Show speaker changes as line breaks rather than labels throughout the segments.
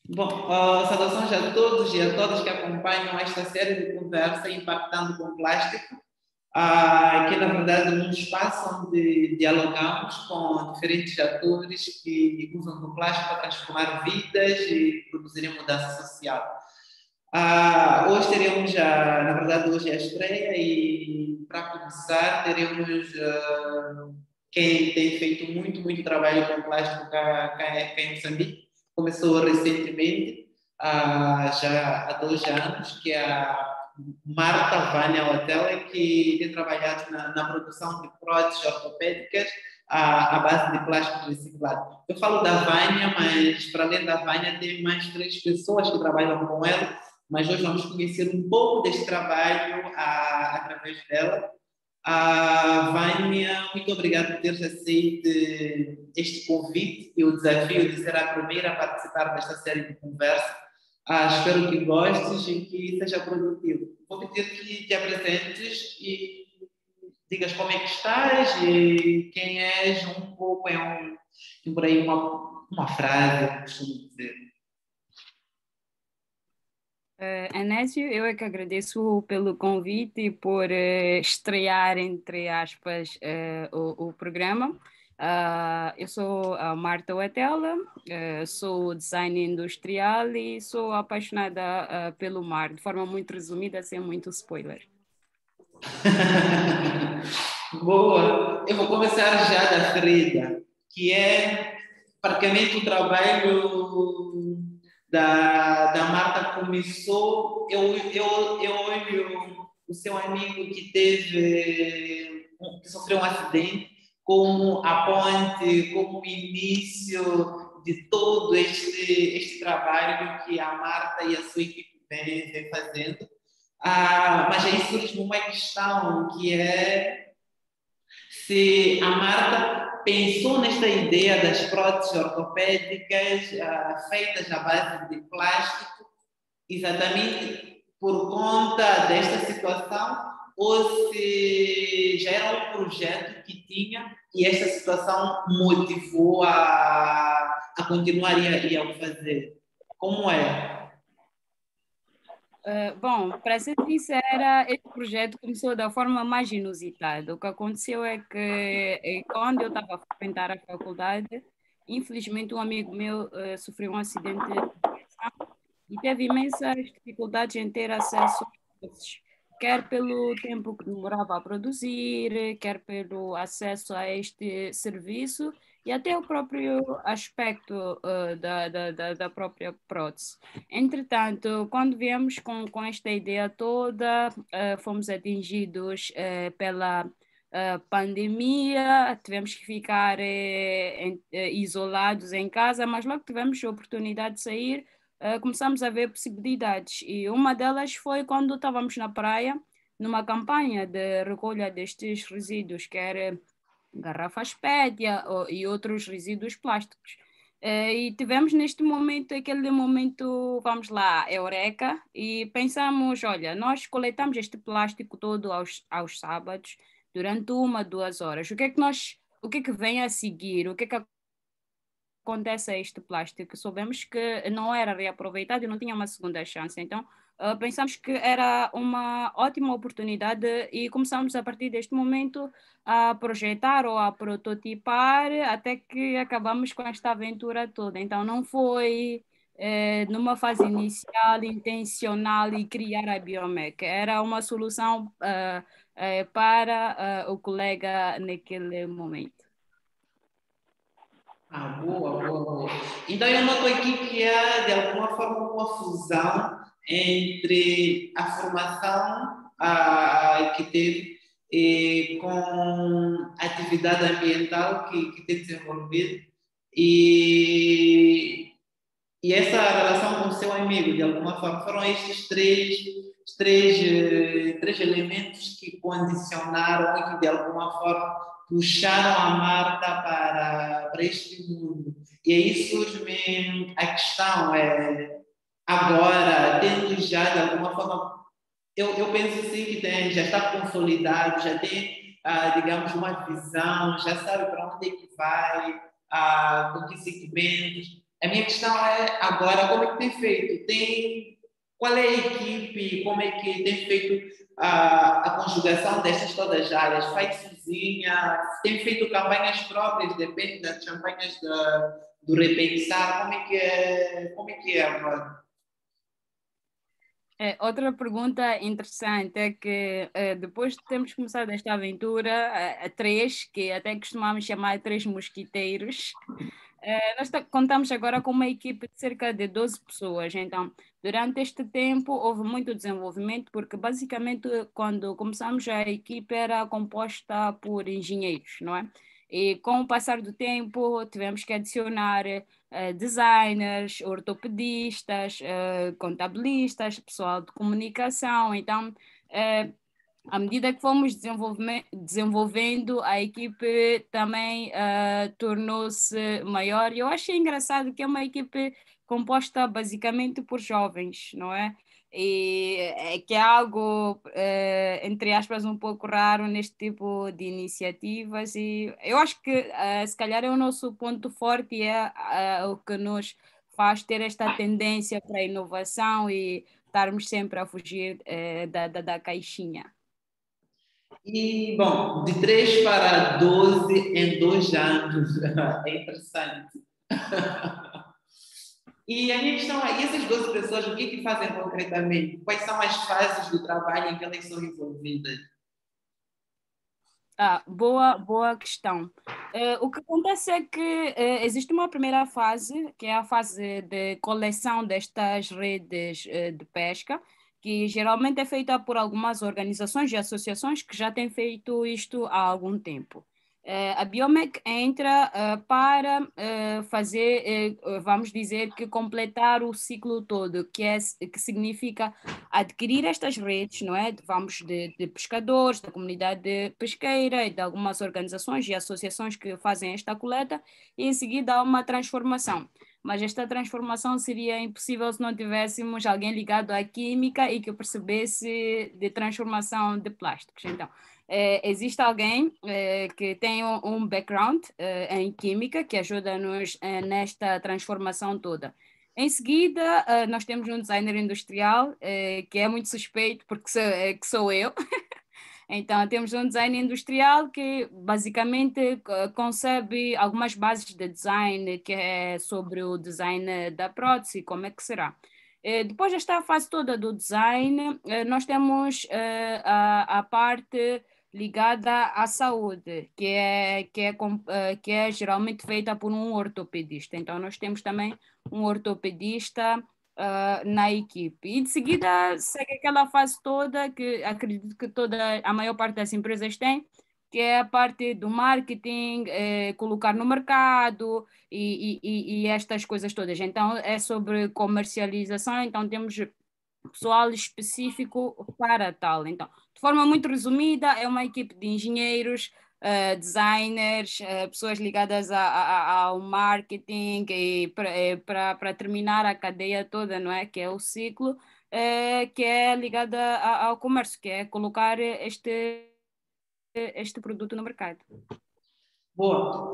Bom, saudações a todos e a todas que acompanham esta série de conversa Impactando com Plástico, que na verdade é um espaço onde dialogamos com diferentes atores que usam do plástico para transformar vidas e produzirem mudança social. Hoje teremos, na verdade, hoje é a estreia e para começar teremos quem tem feito muito trabalho com plástico cá em Moçambique. Começou recentemente, já há 2 anos, que é a Marta Vânia Otella, que tem trabalhado na produção de próteses ortopédicas à base de plástico reciclado. Eu falo da Vânia, mas para além da Vânia tem mais 3 pessoas que trabalham com ela, mas hoje vamos conhecer um pouco deste trabalho através dela. Vânia, muito obrigado por teres aceito este convite e o desafio de ser a primeira a participar desta série de conversa. Espero que gostes e que seja produtivo. Vou pedir que te apresentes e digas como é que estás e quem és, um pouco, por aí uma frase, eu costumo dizer.
Anésio, eu é que agradeço pelo convite e por estrear, entre aspas, o programa. Eu sou a Marta Otella, sou designer industrial e sou apaixonada pelo mar, de forma muito resumida, sem muito spoiler.
Boa! Eu vou começar já da Frida, que é praticamente o trabalho da Marta começou. Eu olho o seu amigo que sofreu um acidente como a ponte, como o início de todo este trabalho que a Marta e a sua equipe vem fazendo. Mas aí surge uma questão que é se a Marta pensou nesta ideia das próteses ortopédicas feitas à base de plástico exatamente por conta desta situação ou se já era um projeto que tinha e esta situação motivou a continuar e a fazer. Como é?
Bom, para ser sincera, este projeto começou da forma mais inusitada. O que aconteceu é que quando eu estava a frequentar a faculdade, infelizmente um amigo meu sofreu um acidente de aviação e teve imensas dificuldades em ter acesso aos recursos, quer pelo tempo que demorava a produzir, quer pelo acesso a este serviço e até o próprio aspecto da própria prótese. Entretanto, quando viemos com esta ideia toda, fomos atingidos pela pandemia, tivemos que ficar isolados em casa, mas logo tivemos a oportunidade de sair, começamos a ver possibilidades. E uma delas foi quando estávamos na praia, numa campanha de recolha destes resíduos, que era garrafas PET e outros resíduos plásticos. E tivemos neste momento, aquele momento, vamos lá, eureka, e pensamos, olha, nós coletamos este plástico todo aos sábados, durante 1, 2 horas. O que é que vem a seguir? O que é que acontece a este plástico? Soubemos que não era reaproveitado e não tinha uma segunda chance. Então, pensamos que era uma ótima oportunidade e começamos a partir deste momento a projetar ou a prototipar até que acabamos com esta aventura toda. Então, não foi numa fase inicial intencional e criar a Biomec. Era uma solução para o colega naquele momento.
Boa. Então eu noto aqui que há, de alguma forma, uma fusão entre a formação que teve com a atividade ambiental que tem desenvolvido e essa relação com o seu amigo, de alguma forma, foram estes três elementos que condicionaram e que, de alguma forma, puxaram a Marta para este mundo. E aí surge-me a questão, agora, tendo já, de alguma forma, eu penso assim que já está consolidado, já tem, digamos, uma visão, já sabe para onde é que vai, com que equipamentos. A minha questão é agora, como é que tem feito? Qual é a equipe? Como é que tem feito a conjugação destas todas as áreas? Faz sozinha? Tem feito campanhas próprias? Depende das campanhas do Repensar? Como é que é agora?
Outra pergunta interessante é que depois de termos começado esta aventura, a três, que até costumamos chamar de três mosquiteiros, nós contamos agora com uma equipe de cerca de 12 pessoas. Então, durante este tempo, houve muito desenvolvimento, porque basicamente, quando começamos, a equipe era composta por engenheiros, não é? E com o passar do tempo, tivemos que adicionar designers, ortopedistas, contabilistas, pessoal de comunicação. Então, à medida que fomos desenvolvendo, a equipe também tornou-se maior. Eu achei engraçado que é uma equipe composta basicamente por jovens, não é? E é que é algo, entre aspas, um pouco raro neste tipo de iniciativas. E eu acho que, se calhar, é o nosso ponto forte e é o que nos faz ter esta tendência para a inovação e estarmos sempre a fugir da caixinha.
E, bom, de 3 para 12 em 2 anos, é interessante. E a minha questão é, e essas 12 pessoas, o que que fazem concretamente? Quais são as fases do trabalho em que elas são envolvidas?
Boa questão. O que acontece é que existe uma primeira fase, que é a fase de coleção destas redes de pesca, que geralmente é feita por algumas organizações e associações que já têm feito isto há algum tempo. A Biomec entra para fazer, vamos dizer, que completar o ciclo todo, que significa adquirir estas redes, não é? Vamos de pescadores, da comunidade pesqueira e de algumas organizações e associações que fazem esta coleta, e em seguida há uma transformação. Mas esta transformação seria impossível se não tivéssemos alguém ligado à química e que percebesse de transformação de plásticos. Então, existe alguém que tem um background em química que ajuda-nos nesta transformação toda. Em seguida, nós temos um designer industrial que é muito suspeito porque que sou eu. Então, temos um design industrial que basicamente concebe algumas bases de design, que é sobre o design da prótese, como é que será. Depois desta fase toda do design, nós temos a parte ligada à saúde, que é geralmente feita por um ortopedista. Então, nós temos também um ortopedista na equipe. E de seguida segue aquela fase toda que acredito que a maior parte das empresas tem, que é a parte do marketing, colocar no mercado e estas coisas todas. Então, é sobre comercialização, então temos pessoal específico para tal. Então, de forma muito resumida, é uma equipe de engenheiros, designers, pessoas ligadas ao marketing e para terminar a cadeia toda, não é? Que é o ciclo, que é ligada ao comércio, que é colocar este produto no mercado.
Boa.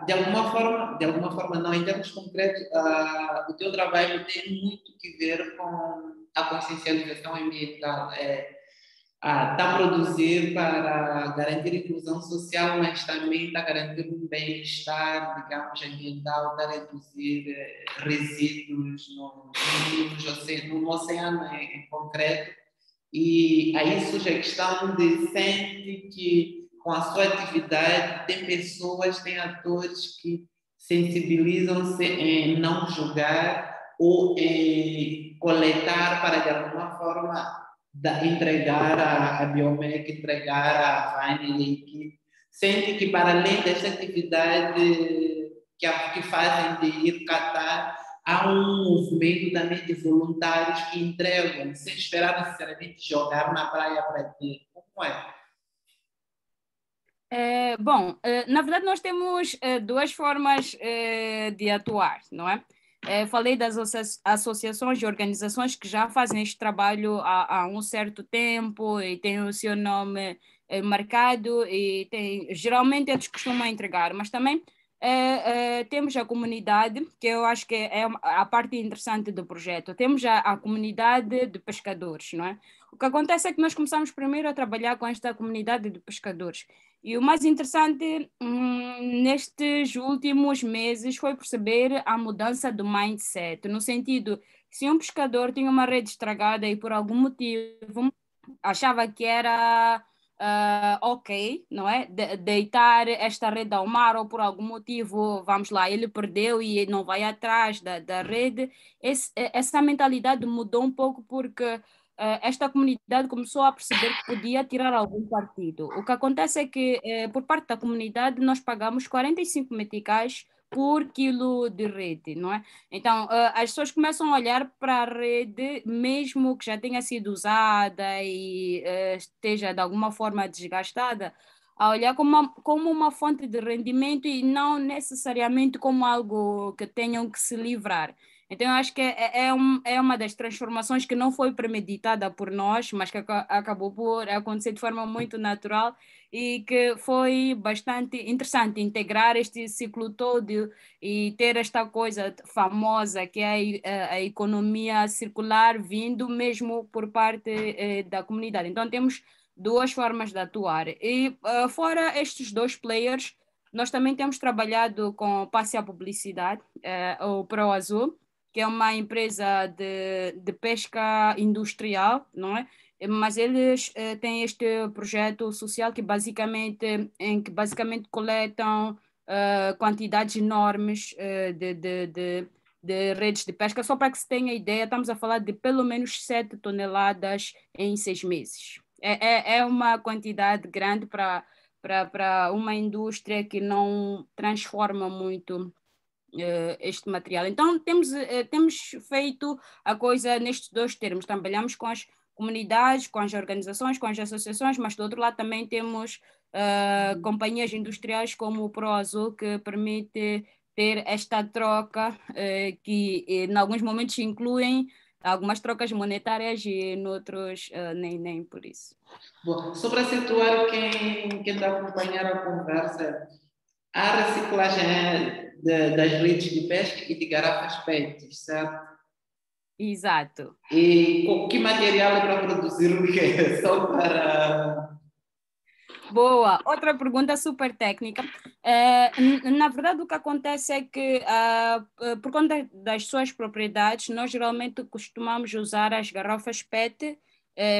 De alguma forma não, em termos concretos, o teu trabalho tem muito que ver com a consciencialização ambiental. Está a produzir para garantir inclusão social, mas também está a garantir um bem-estar, digamos, ambiental, está a reduzir resíduos no oceano em concreto. E aí surge a questão de sente que com a sua atividade tem pessoas, tem atores que sensibilizam-se em não julgar ou em coletar para de alguma forma entregar a Biomec, entregar a Vine, que sente que para além dessa atividade que fazem de ir catar, há um movimento também de voluntários que entregam, sem esperar necessariamente jogar na praia para ter. Como é?
Bom, na verdade nós temos duas formas de atuar, não é? Falei das associações e organizações que já fazem este trabalho há um certo tempo e têm o seu nome marcado e geralmente eles costumam entregar, mas também temos a comunidade, que eu acho que é a parte interessante do projeto. Temos a comunidade de pescadores, não é? O que acontece é que nós começamos primeiro a trabalhar com esta comunidade de pescadores. E o mais interessante nestes últimos meses foi perceber a mudança do mindset, no sentido, se um pescador tinha uma rede estragada e por algum motivo achava que era ok, não é? Deitar esta rede ao mar ou por algum motivo, vamos lá, ele perdeu e não vai atrás da rede. Essa mentalidade mudou um pouco porque esta comunidade começou a perceber que podia tirar algum partido. O que acontece é que, por parte da comunidade, nós pagamos 45 meticais por quilo de rede, não é? Então, as pessoas começam a olhar para a rede, mesmo que já tenha sido usada e esteja de alguma forma desgastada, a olhar como uma fonte de rendimento e não necessariamente como algo que tenham que se livrar. Então, eu acho que é uma das transformações que não foi premeditada por nós, mas que acabou por acontecer de forma muito natural e que foi bastante interessante integrar este ciclo todo e ter esta coisa famosa que é a economia circular vindo mesmo por parte da comunidade. Então, temos duas formas de atuar. E fora estes dois players, nós também temos trabalhado com Passe a Publicidade, o Pro Azul, que é uma empresa de pesca industrial, não é? Mas eles têm este projeto social em que basicamente coletam quantidades enormes de redes de pesca. Só para que se tenha ideia, estamos a falar de pelo menos 7 toneladas em 6 meses. É uma quantidade grande para uma indústria que não transforma muito este material. Então, temos feito a coisa nestes dois termos. Trabalhamos com as comunidades, com as organizações, com as associações, mas do outro lado também temos companhias industriais como o ProAzul, que permite ter esta troca, que em alguns momentos incluem algumas trocas monetárias e em outros nem por isso.
Bom, só para situar quem está a acompanhar a conversa, a reciclagem das redes de pesca e de garrafas PET, certo?
Exato.
E com que material é para produzir o quê? Só para...
Boa, outra pergunta super técnica. Na verdade, o que acontece é que, por conta das suas propriedades, nós geralmente costumamos usar as garrafas PET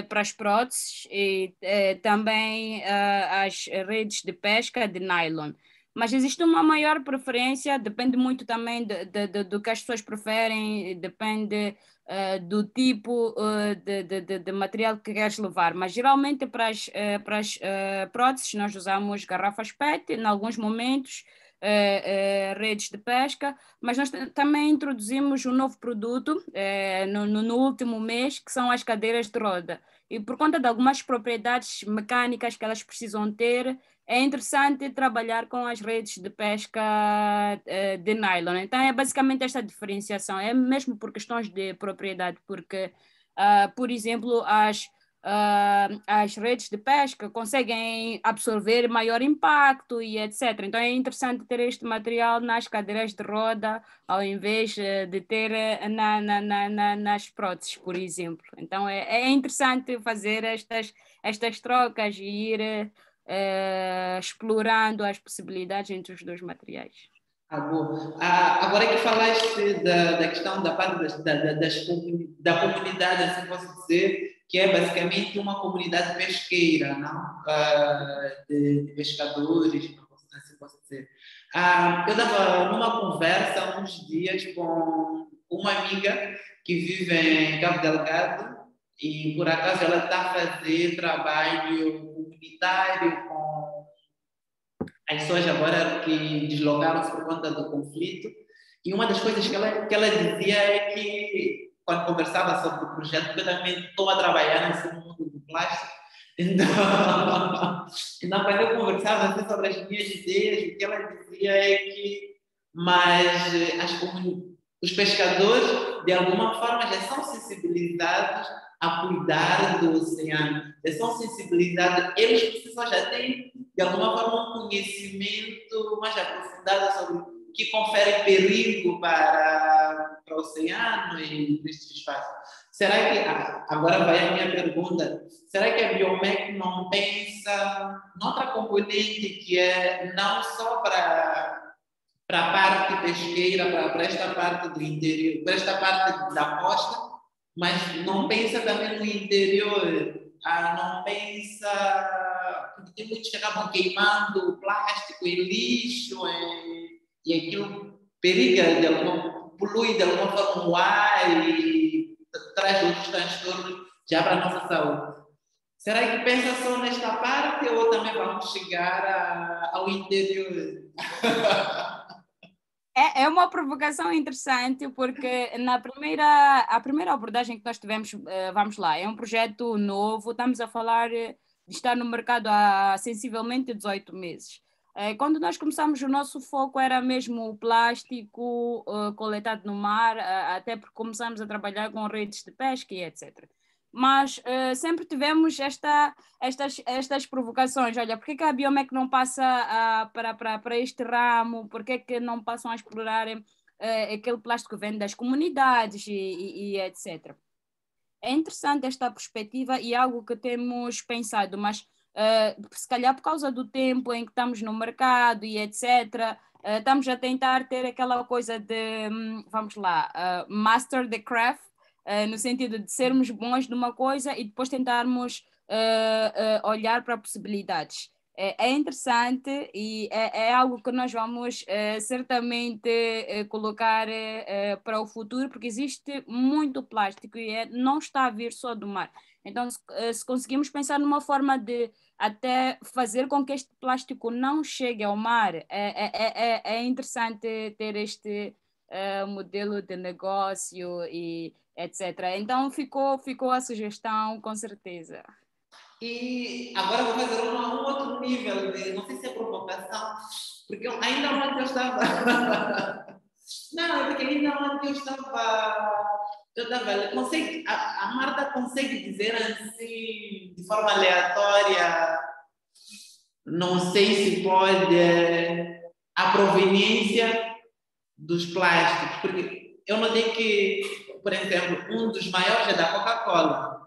para as próteses e também as redes de pesca de nylon. Mas existe uma maior preferência, depende muito também do que as pessoas preferem, depende do tipo de material que queres levar, mas geralmente para as próteses nós usamos garrafas PET, em alguns momentos redes de pesca, mas nós também introduzimos um novo produto no último mês, que são as cadeiras de roda. E por conta de algumas propriedades mecânicas que elas precisam ter, é interessante trabalhar com as redes de pesca de nylon. Então, é basicamente esta diferenciação, é mesmo por questões de propriedade, porque, por exemplo, as redes de pesca conseguem absorver maior impacto e etc. Então, é interessante ter este material nas cadeiras de roda, ao invés de ter nas próteses, por exemplo. Então, é interessante fazer estas trocas e ir explorando as possibilidades entre os dois materiais.
Bom. Agora que falaste da questão da parte da comunidade, assim posso dizer, que é basicamente uma comunidade pesqueira, não? De pescadores, assim posso dizer. Eu estava numa conversa há uns dias com uma amiga que vive em Cabo Delgado e, por acaso, ela está a fazer trabalho comunitário com as pessoas agora que deslocaram-se por conta do conflito. E uma das coisas que ela dizia é que, quando conversava sobre o projeto, porque eu também estou a trabalhar nesse mundo do plástico, então quando eu conversava assim, sobre as minhas ideias, o que ela dizia é que os pescadores, de alguma forma, já são sensibilizados a cuidar do oceano. Essa sensibilidade, eles precisam já ter, de alguma forma, um conhecimento mais aprofundado sobre o que confere perigo para o oceano e para este espaço. Será que, agora vai a minha pergunta, será que a Biomec não pensa noutra componente que é não só para a parte pesqueira, para esta parte do interior, para esta parte da costa, mas não pensa também no interior, não pensa, porque tem muitos que acabam queimando plástico e lixo, e aquilo periga, polui de alguma forma o ar e traz outros transtornos já para a nossa saúde. Será que pensa só nesta parte ou também vamos chegar ao interior?
É uma provocação interessante, porque a primeira abordagem que nós tivemos, vamos lá, é um projeto novo, estamos a falar de estar no mercado há sensivelmente 18 meses. Quando nós começamos, o nosso foco era mesmo o plástico coletado no mar, até porque começamos a trabalhar com redes de pesca e etc. Mas sempre tivemos estas provocações. Olha, por que a Biomec não passa para este ramo? Por que não passam a explorar aquele plástico que vem das comunidades e etc. É interessante esta perspectiva e algo que temos pensado, mas se calhar por causa do tempo em que estamos no mercado e etc., estamos a tentar ter aquela coisa de, vamos lá, master the craft, no sentido de sermos bons numa coisa e depois tentarmos olhar para possibilidades. É interessante e é algo que nós vamos certamente colocar para o futuro, porque existe muito plástico e não está a vir só do mar. Então, se conseguimos pensar numa forma de até fazer com que este plástico não chegue ao mar, é interessante ter este modelo de negócio e etc. Então, ficou a sugestão, com certeza.
E agora vou fazer um outro nível de, não sei se é provocação, porque ainda ontem eu estava. Não, é porque ainda ontem eu estava. A Marta consegue dizer assim, de forma aleatória, não sei se pode, a proveniência dos plásticos, porque eu notei que, por exemplo, um dos maiores é da Coca-Cola.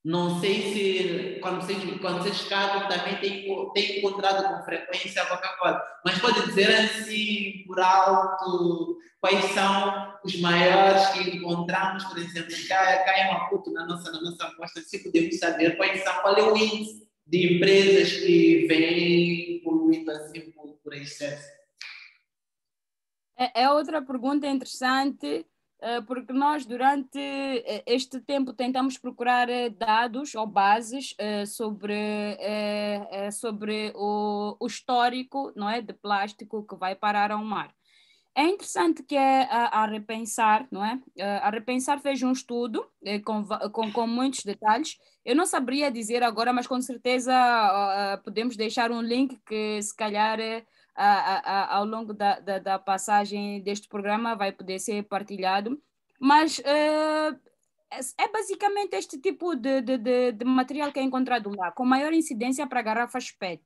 Não sei se quando vocês cavam também tem encontrado com frequência a Coca-Cola, mas pode dizer assim, por alto, quais são os maiores que encontramos, por exemplo, cá em Maputo, na nossa amostra, se podemos saber qual é o índice de empresas que vêm poluindo assim por excesso.
É outra pergunta interessante, porque nós durante este tempo tentamos procurar dados ou bases sobre o histórico, não é, de plástico que vai parar ao mar. É interessante que a Repensar, não é? A Repensar fez um estudo com muitos detalhes. Eu não saberia dizer agora, mas com certeza podemos deixar um link que se calhar ao longo da passagem deste programa vai poder ser partilhado. Mas é basicamente este tipo de material que é encontrado lá, com maior incidência para garrafas PET.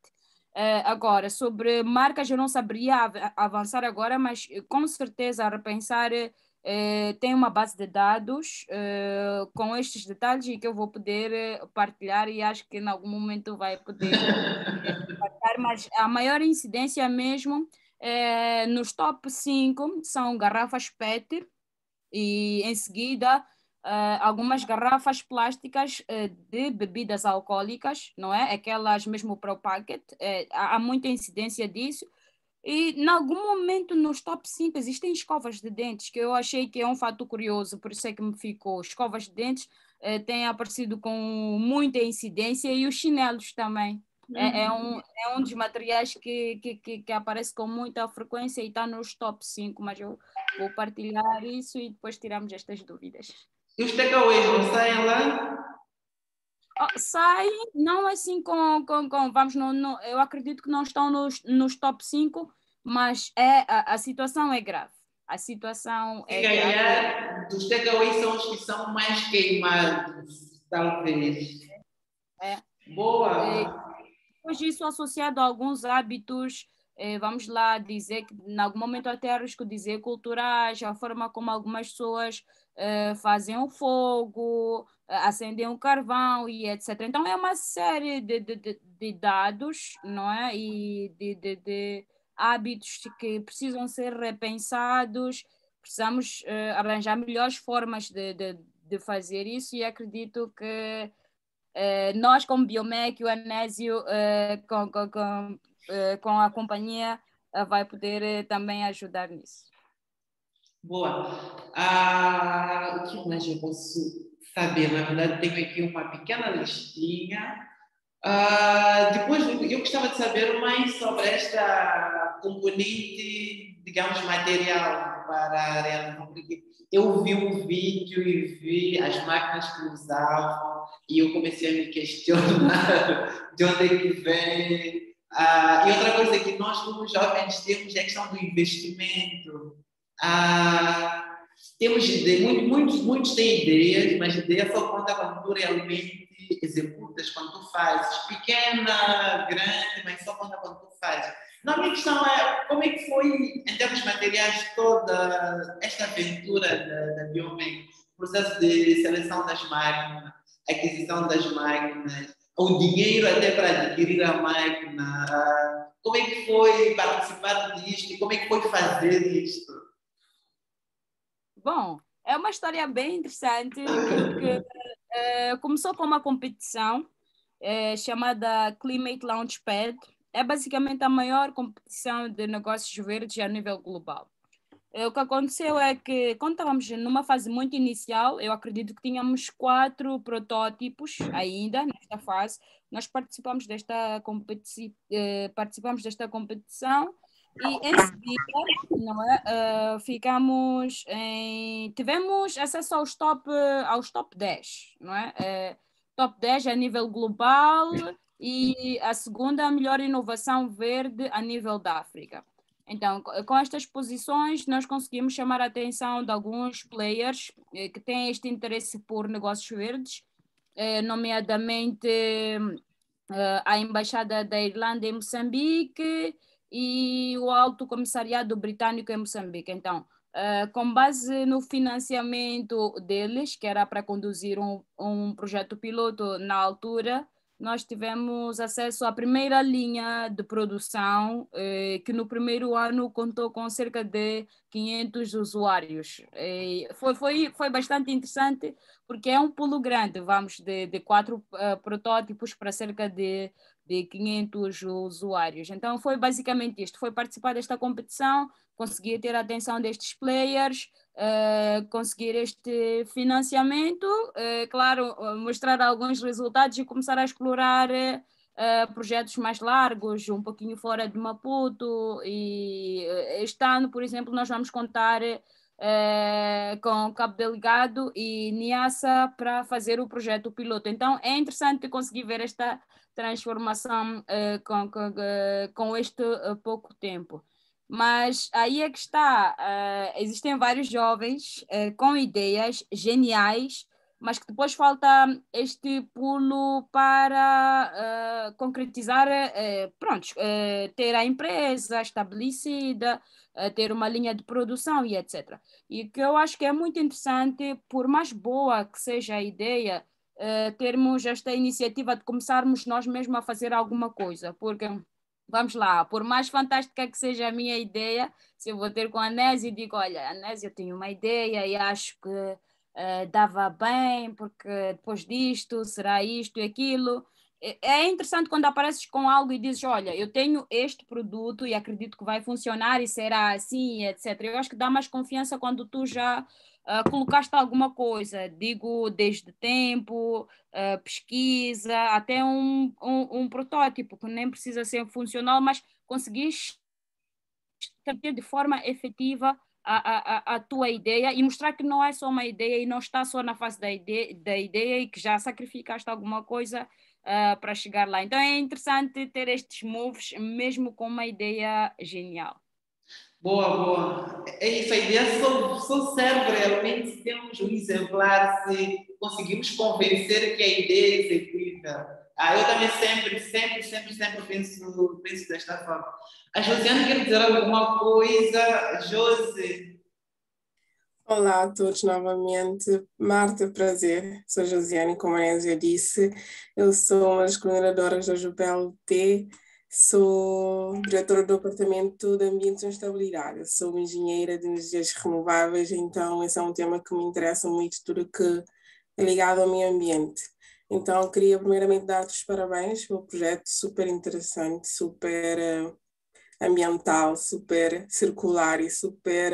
Agora, sobre marcas, eu não saberia avançar agora, mas com certeza a Repensar tem uma base de dados com estes detalhes e que eu vou poder partilhar e acho que em algum momento vai poder partilhar, mas a maior incidência mesmo nos top 5 são garrafas PET e em seguida algumas garrafas plásticas de bebidas alcoólicas, não é? Aquelas mesmo para o packet, há muita incidência disso. E em algum momento nos top 5 existem escovas de dentes, que eu achei que é um fato curioso, por isso é que me ficou. Escovas de dentes têm aparecido com muita incidência e os chinelos também. É um dos materiais que aparece com muita frequência e está nos top 5, mas eu vou partilhar isso e depois tiramos estas dúvidas.
E os takeaways não saem lá?
Sai, não assim vamos, eu acredito que não estão nos top 5, mas a situação é grave. a situação
Se
é que acho
calhar, dos takeaways são os que são mais queimados, talvez.
é,
Boa!
depois disso, associado a alguns hábitos, vamos lá dizer que, em algum momento, até arrisco dizer culturais, a forma como algumas pessoas fazem o fogo, acendem o carvão e etc. Então, é uma série de dados, não é? E de hábitos que precisam ser repensados, precisamos arranjar melhores formas de fazer isso e acredito que nós, como Biomec, o Anésio, com a companhia, vai poder também ajudar nisso.
Boa. O que mais eu posso saber? Na verdade, tenho aqui uma pequena listinha. Depois, eu gostava de saber mais sobre esta componente, digamos, material para a realização, porque eu vi um vídeo e vi as máquinas que usavam e eu comecei a me questionar de onde é que vem. E outra coisa que nós, como jovens, temos é a questão do investimento. Temos muitos têm ideias, mas ideia só conta quando tu realmente executas, quando tu fazes. Pequena, grande, mas só conta quando tu fazes. Não, a minha questão é como é que foi, em termos materiais, toda esta aventura da Biomec, o processo de seleção das máquinas, aquisição das máquinas, o dinheiro até para adquirir a máquina. Como é que foi participar disto e como é que foi fazer isto?
Bom, é uma história bem interessante porque começou com uma competição chamada Climate Launchpad. É basicamente a maior competição de negócios verdes a nível global. O que aconteceu é que, quando estávamos numa fase muito inicial, eu acredito que tínhamos 4 protótipos ainda nesta fase. Nós participamos desta competição e, em seguida, não é, tivemos acesso aos top 10, não é? Top 10 a nível global e a segunda melhor inovação verde a nível da África. Então, com estas posições, nós conseguimos chamar a atenção de alguns players que têm este interesse por negócios verdes, nomeadamente a Embaixada da Irlanda em Moçambique e o Alto Comissariado Britânico em Moçambique. Então, com base no financiamento deles, que era para conduzir um projeto piloto na altura, nós tivemos acesso à primeira linha de produção, que no primeiro ano contou com cerca de 500 usuários. Foi bastante interessante, porque é um pulo grande, vamos de 4 protótipos para cerca de 500 usuários. Então, foi basicamente isto: foi participar desta competição, conseguir ter a atenção destes players, conseguir este financiamento, claro, mostrar alguns resultados e começar a explorar projetos mais largos, um pouquinho fora de Maputo. E este ano, por exemplo, nós vamos contar com Cabo Delgado e Niassa para fazer o projeto piloto. Então, é interessante conseguir ver esta transformação com este pouco tempo. Mas aí é que está, existem vários jovens com ideias geniais, mas que depois falta este pulo para concretizar, pronto, ter a empresa estabelecida, ter uma linha de produção e etc. E que eu acho que é muito interessante, por mais boa que seja a ideia, termos esta iniciativa de começarmos nós mesmos a fazer alguma coisa, porque vamos lá, por mais fantástica que seja a minha ideia, se eu vou ter com a Anésio e digo, olha, Anésio, eu tenho uma ideia e acho que dava bem, porque depois disto, será isto e aquilo. É interessante quando apareces com algo e dizes, olha, eu tenho este produto e acredito que vai funcionar e será assim, etc. Eu acho que dá mais confiança quando tu já colocaste alguma coisa, digo, desde tempo, pesquisa, até um protótipo, que nem precisa ser funcional, mas conseguiste ter de forma efetiva a tua ideia e mostrar que não é só uma ideia e não está só na fase da ideia e que já sacrificaste alguma coisa para chegar lá. Então é interessante ter estes moves, mesmo com uma ideia genial.
Boa, boa. É isso, a ideia só serve realmente se temos um exemplar, se conseguimos convencer que a ideia é execuível. Eu também sempre penso desta forma. A Josiane quer dizer alguma coisa? Josi?
Olá a todos novamente. Marta, prazer. Sou Josiane, como a Nézia disse. Eu sou uma das coordenadoras da Jubel T. Sou diretora do Departamento de Ambiente e Sustentabilidade. Sou engenheira de energias renováveis, então esse é um tema que me interessa muito, tudo que é ligado ao meio ambiente. Então, queria primeiramente dar-te os parabéns pelo projeto super interessante, super ambiental, super circular e super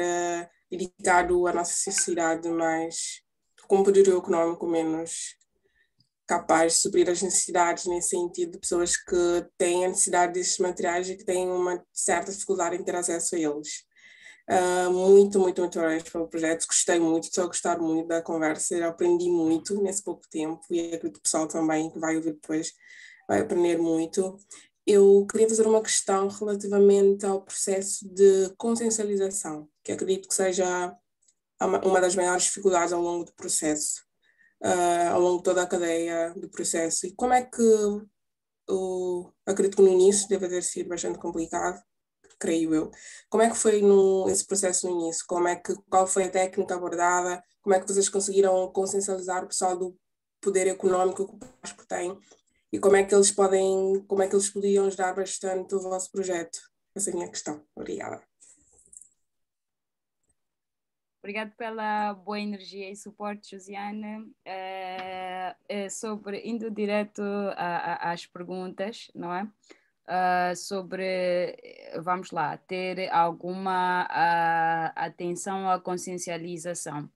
dedicado à nossa sociedade mais, com um poderio econômico menos capaz de suprir as necessidades nesse sentido de pessoas que têm a necessidade desses materiais e que têm uma certa dificuldade em ter acesso a eles. Muito parabéns pelo projeto, gostei muito, estou a gostar muito da conversa, aprendi muito nesse pouco tempo e acredito que o pessoal também que vai ouvir depois vai aprender muito. Eu queria fazer uma questão relativamente ao processo de consciencialização, que acredito que seja uma das maiores dificuldades ao longo do processo, ao longo de toda a cadeia do processo. E como é que, acredito que no início deve ter sido bastante complicado, creio eu. Como é que foi esse processo no início? Qual foi a técnica abordada? Como é que vocês conseguiram consciencializar o pessoal do poder econômico que o Páscoa tem? E como é que eles podiam ajudar bastante o vosso projeto? Essa é a minha questão. Obrigada.
Obrigado pela boa energia e suporte, Josiane. Indo direto às perguntas, não é? Vamos lá, ter alguma atenção à consciencialização.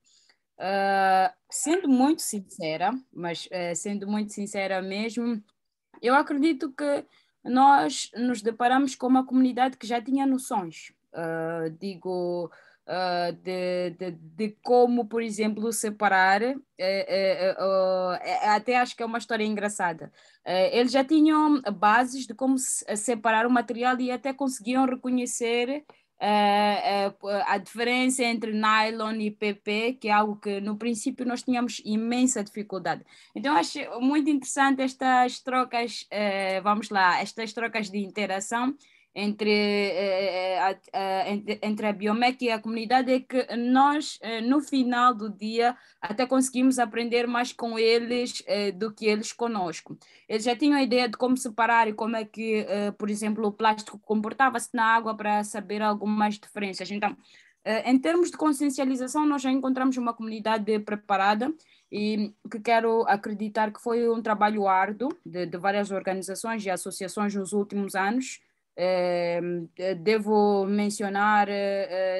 Sendo muito sincera, sendo muito sincera mesmo, eu acredito que nós nos deparamos com uma comunidade que já tinha noções, de como, por exemplo, separar, até acho que é uma história engraçada. Eles já tinham bases de como separar o material e até conseguiam reconhecer a diferença entre nylon e PP, que é algo que no princípio nós tínhamos imensa dificuldade. Então, acho muito interessante estas trocas, vamos lá, estas trocas de interação entre a Biomec e a comunidade, é que nós, no final do dia, até conseguimos aprender mais com eles do que eles conosco. Eles já tinham a ideia de como separar e como é que, por exemplo, o plástico comportava-se na água para saber algumas diferenças. Então, em termos de consciencialização, nós já encontramos uma comunidade preparada e que quero acreditar que foi um trabalho árduo de várias organizações e associações nos últimos anos. Devo mencionar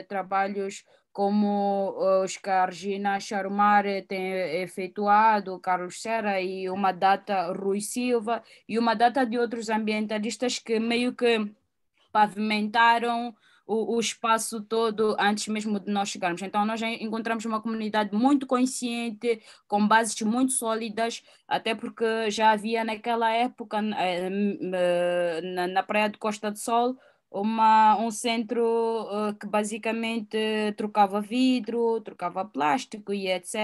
trabalhos como os que a Regina Charumar tem efetuado, Carlos Serra e uma data Rui Silva e uma data de outros ambientalistas que meio que pavimentaram o espaço todo antes mesmo de nós chegarmos. Então, nós já encontramos uma comunidade muito consciente, com bases muito sólidas, até porque já havia naquela época, na Praia de Costa do Sol, um centro que basicamente trocava vidro, trocava plástico e etc.,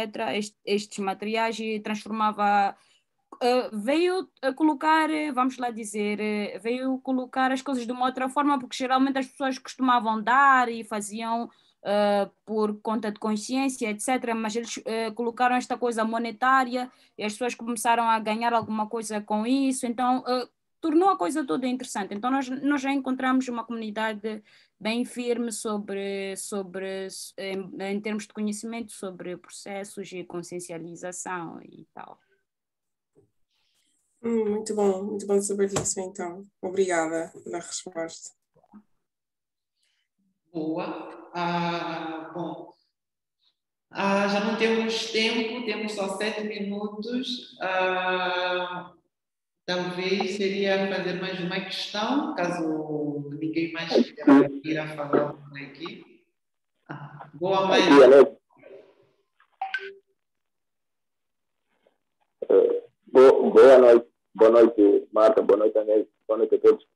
estes materiais e transformava. Veio a colocar, vamos lá dizer, veio colocar as coisas de uma outra forma, porque geralmente as pessoas costumavam dar e faziam por conta de consciência, etc. Mas eles colocaram esta coisa monetária e as pessoas começaram a ganhar alguma coisa com isso, então tornou a coisa toda interessante. Então nós já encontramos uma comunidade bem firme em termos de conhecimento sobre processos e consciencialização e tal.
Muito bom saber disso, então. Obrigada pela resposta.
Boa. Bom, já não temos tempo, temos só 7 minutos. Talvez seria fazer mais uma questão, caso ninguém mais queira falar por aqui. Boa, mãe.
Boa noite, Marta, boa noite, Anel, boa noite a todos.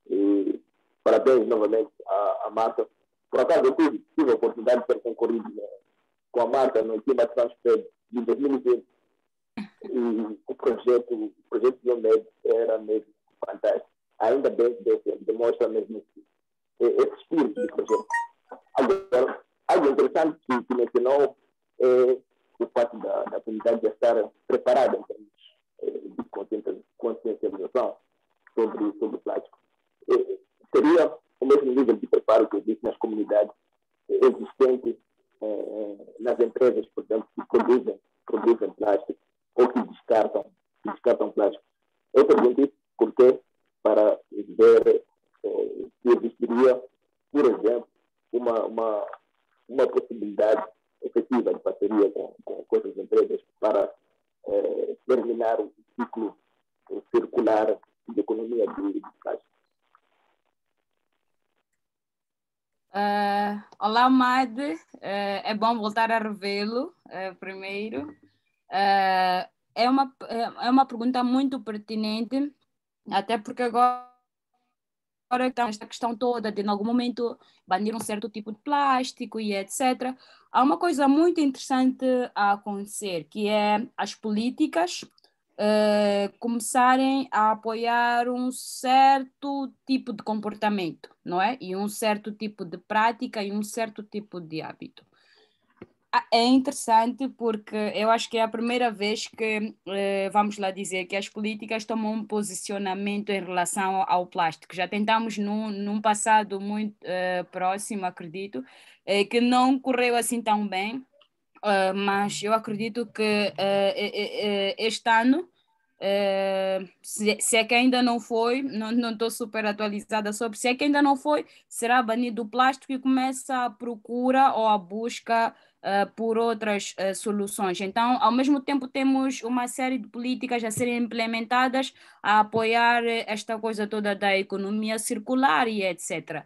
E parabéns novamente à Marta Por acaso, eu tive a oportunidade de ter concorrido, né, com a Marta no Clima Transfer de 2020. E o projeto de Omed era mesmo fantástico. Ainda bem que demonstra mesmo esse espírito de projeto. Agora, algo interessante que mencionou é o fato da comunidade já estar preparada em termos de consciencialização sobre o plástico. Seria o mesmo nível de preparo que existe nas comunidades existentes nas empresas, por exemplo, que produzem plástico ou que descartam plástico. Eu pergunto isso porque para ver se existiria, por exemplo, uma possibilidade efetiva de parceria com essas empresas para terminar o ciclo circular de economia de plástico.
Olá, Mad. É bom voltar a revê-lo primeiro. É uma pergunta muito pertinente, até porque agora está esta questão toda de, em algum momento, banir um certo tipo de plástico e etc. Há uma coisa muito interessante a acontecer, que é as políticas começarem a apoiar um certo tipo de comportamento, não é? E um certo tipo de prática e um certo tipo de hábito. É interessante porque eu acho que é a primeira vez que, vamos lá dizer, que as políticas tomam um posicionamento em relação ao plástico. Já tentamos num passado muito próximo, acredito, que não correu assim tão bem, mas eu acredito que este ano, se é que ainda não foi, não estou super atualizada sobre, se é que ainda não foi, será banido o plástico e começa a procura ou a busca por outras soluções. Então, ao mesmo tempo, temos uma série de políticas a serem implementadas a apoiar esta coisa toda da economia circular e etc.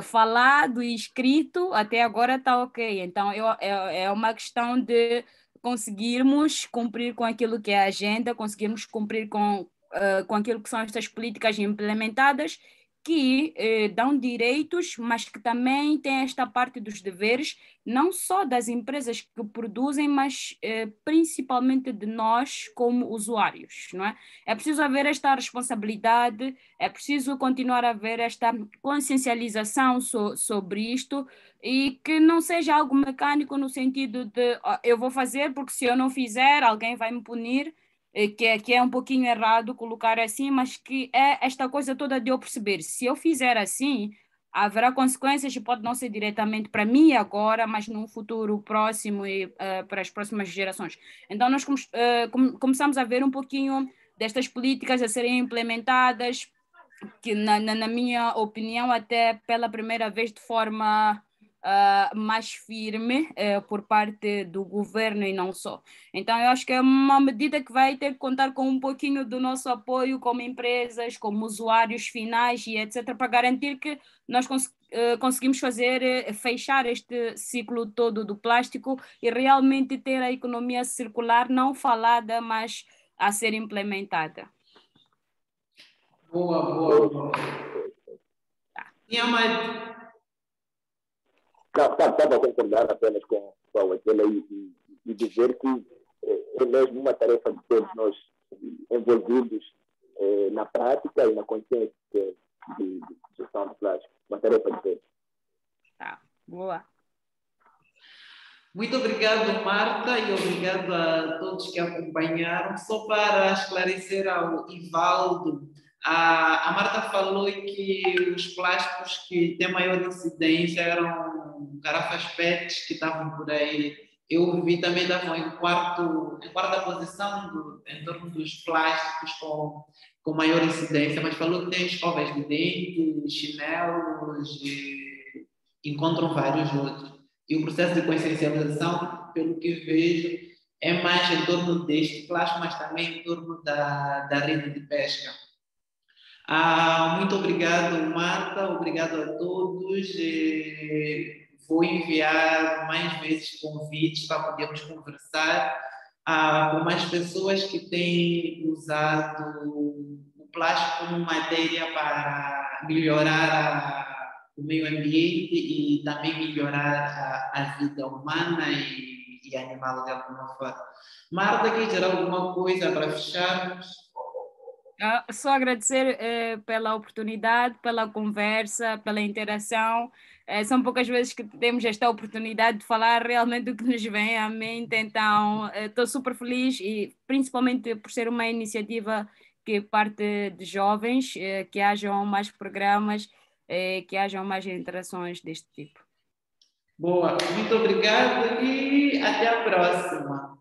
Falado e escrito, até agora está ok. Então, é uma questão de conseguirmos cumprir com aquilo que é a agenda, conseguirmos cumprir com aquilo que são estas políticas implementadas, que dão direitos, mas que também têm esta parte dos deveres, não só das empresas que produzem, mas principalmente de nós como usuários, não é? É preciso haver esta responsabilidade, é preciso continuar a haver esta consciencialização sobre isto, e que não seja algo mecânico no sentido de eu vou fazer porque se eu não fizer alguém vai me punir, que é um pouquinho errado colocar assim, mas que é esta coisa toda de eu perceber, se eu fizer assim, haverá consequências e pode não ser diretamente para mim agora, mas num futuro próximo e para as próximas gerações. Então nós começamos a ver um pouquinho destas políticas a serem implementadas, que na minha opinião até pela primeira vez de forma mais firme por parte do governo e não só. Então eu acho que é uma medida que vai ter que contar com um pouquinho do nosso apoio como empresas, como usuários finais e etc, para garantir que nós conseguimos fechar este ciclo todo do plástico e realmente ter a economia circular não falada, mas a ser implementada.
Boa. Tinha mais...
Estava a concordar apenas com aquela e dizer que é mesmo uma tarefa de todos nós envolvidos na prática e na consciência de gestão de plástico. Uma tarefa de todos.
Tá, boa.
Muito obrigado, Marta, e obrigado a todos que acompanharam. Só para esclarecer ao Ivaldo, a Marta falou que os plásticos que têm maior incidência eram garrafas PET que estavam por aí. Eu vi também estavam em quarta posição em torno dos plásticos com maior incidência, mas falou que tem escovas de dente, chinelos, encontram vários outros. E o processo de consciencialização, pelo que vejo, é mais em torno deste plástico, mas também em torno da rede de pesca. Muito obrigado, Marta, obrigado a todos. Vou enviar mais vezes convites para podermos conversar com mais pessoas que têm usado o plástico como matéria para melhorar o meio ambiente e também melhorar a vida humana e animal de alguma forma. Marta, quer dizer alguma coisa para fecharmos?
Só agradecer pela oportunidade, pela conversa, pela interação. São poucas vezes que temos esta oportunidade de falar realmente do que nos vem à mente, então estou super feliz e principalmente por ser uma iniciativa que parte de jovens, que hajam mais programas, que hajam mais interações deste tipo.
Boa, muito obrigado e até a próxima.